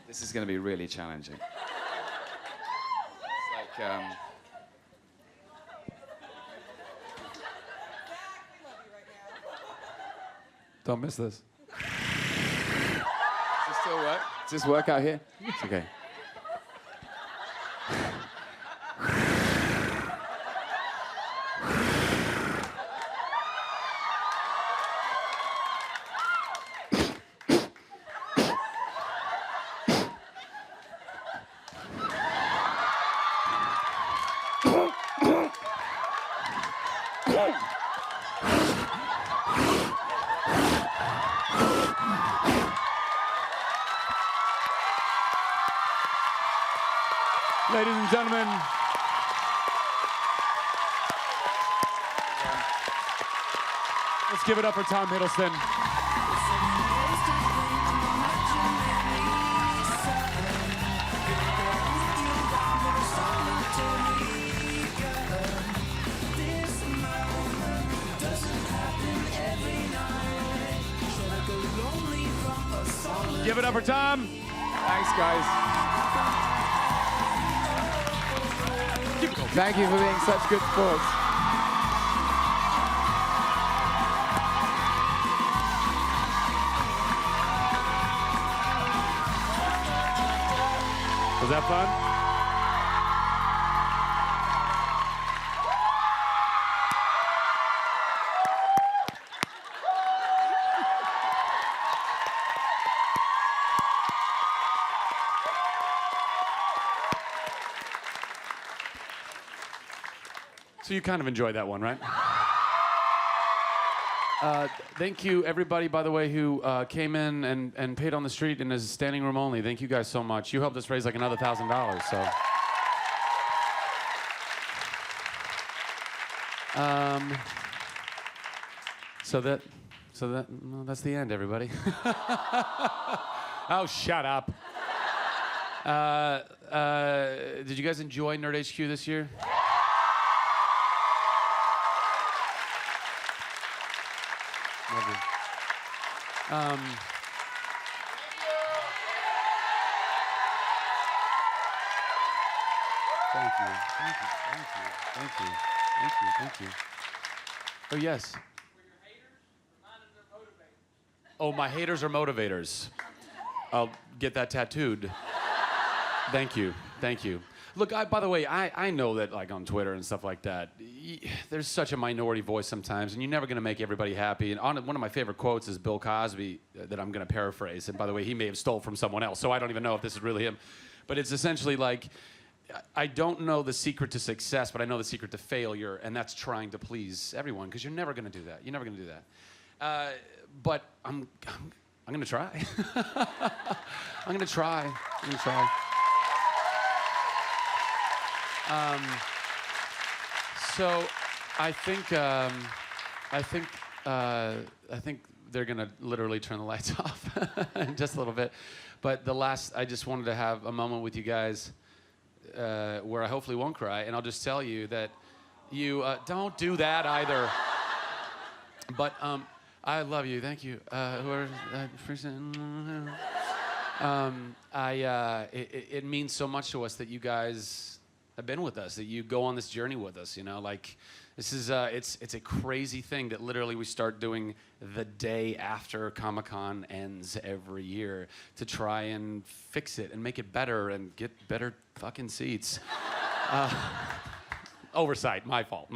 This is going to be really challenging. It's Don't miss this. Does this still work? Does this work out here? It's okay. Ladies and gentlemen, let's give it up for Tom Hiddleston. This moment doesn't happen every Give it up for Tom. Thanks, guys. Thank you for being such good sports. Was that fun? So you kind of enjoyed that one, right? Thank you, everybody, by the way, who came in and paid on the street and is standing room only. Thank you guys so much. You helped us raise like another $1,000, so. Well, that's the end, everybody. Oh, shut up. Did you guys enjoy Nerd HQ this year? Thank you. Oh, yes. Oh, my haters are motivators. I'll get that tattooed. Thank you. Look, by the way, I know that like on Twitter and stuff like that, there's such a minority voice sometimes, and you're never going to make everybody happy. And one of my favorite quotes is Bill Cosby that I'm going to paraphrase. And by the way, he may have stole from someone else, so I don't even know if this is really him. But it's essentially like, I don't know the secret to success, but I know the secret to failure, and that's trying to please everyone, because you're never going to do that. You're never going to do that. But I'm going to try. I'm going to try. So I think they're gonna literally turn the lights off in just a little bit. But I just wanted to have a moment with you guys where I hopefully won't cry, and I'll just tell you that you don't do that either. But I love you. Thank you. It means so much to us that you guys have been with us, that you go on this journey with us, you know, like this is it's a crazy thing that literally we start doing the day after Comic-Con ends every year to try and fix it and make it better and get better fucking seats. Oversight, my fault.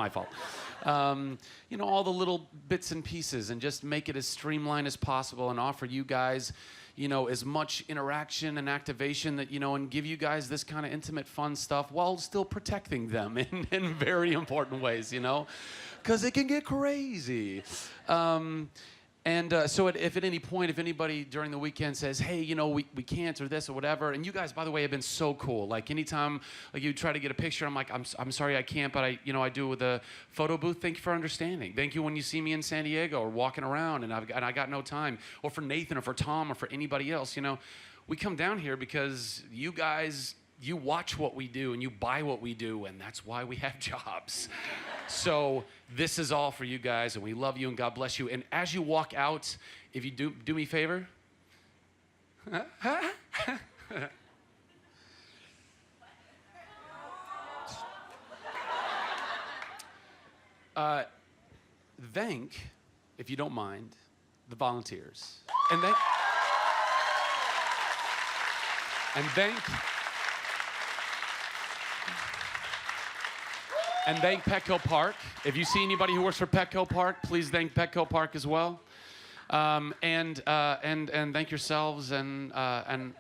You know, all the little bits and pieces, and just make it as streamlined as possible and offer you guys, you know, as much interaction and activation that, you know, and give you guys this kind of intimate, fun stuff while still protecting them in very important ways, you know, because it can get crazy. So if at any point, if anybody during the weekend says, hey, you know, we can't, or this or whatever, and you guys, by the way, have been so cool. Like anytime like you try to get a picture, I'm like, I'm sorry I can't, but I do it with a photo booth. Thank you for understanding. Thank you when you see me in San Diego or walking around and I got no time. Or for Nathan or for Tom or for anybody else, you know, we come down here because you guys, you watch what we do and you buy what we do, and that's why we have jobs. So this is all for you guys, and we love you, and God bless you. And as you walk out, if you do me a favor. Thank, if you don't mind, the volunteers. And thank Petco Park. If you see anybody who works for Petco Park, please thank Petco Park as well. And thank yourselves, and come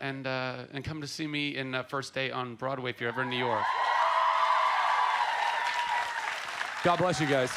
to see me in First Day on Broadway if you're ever in New York. God bless you guys.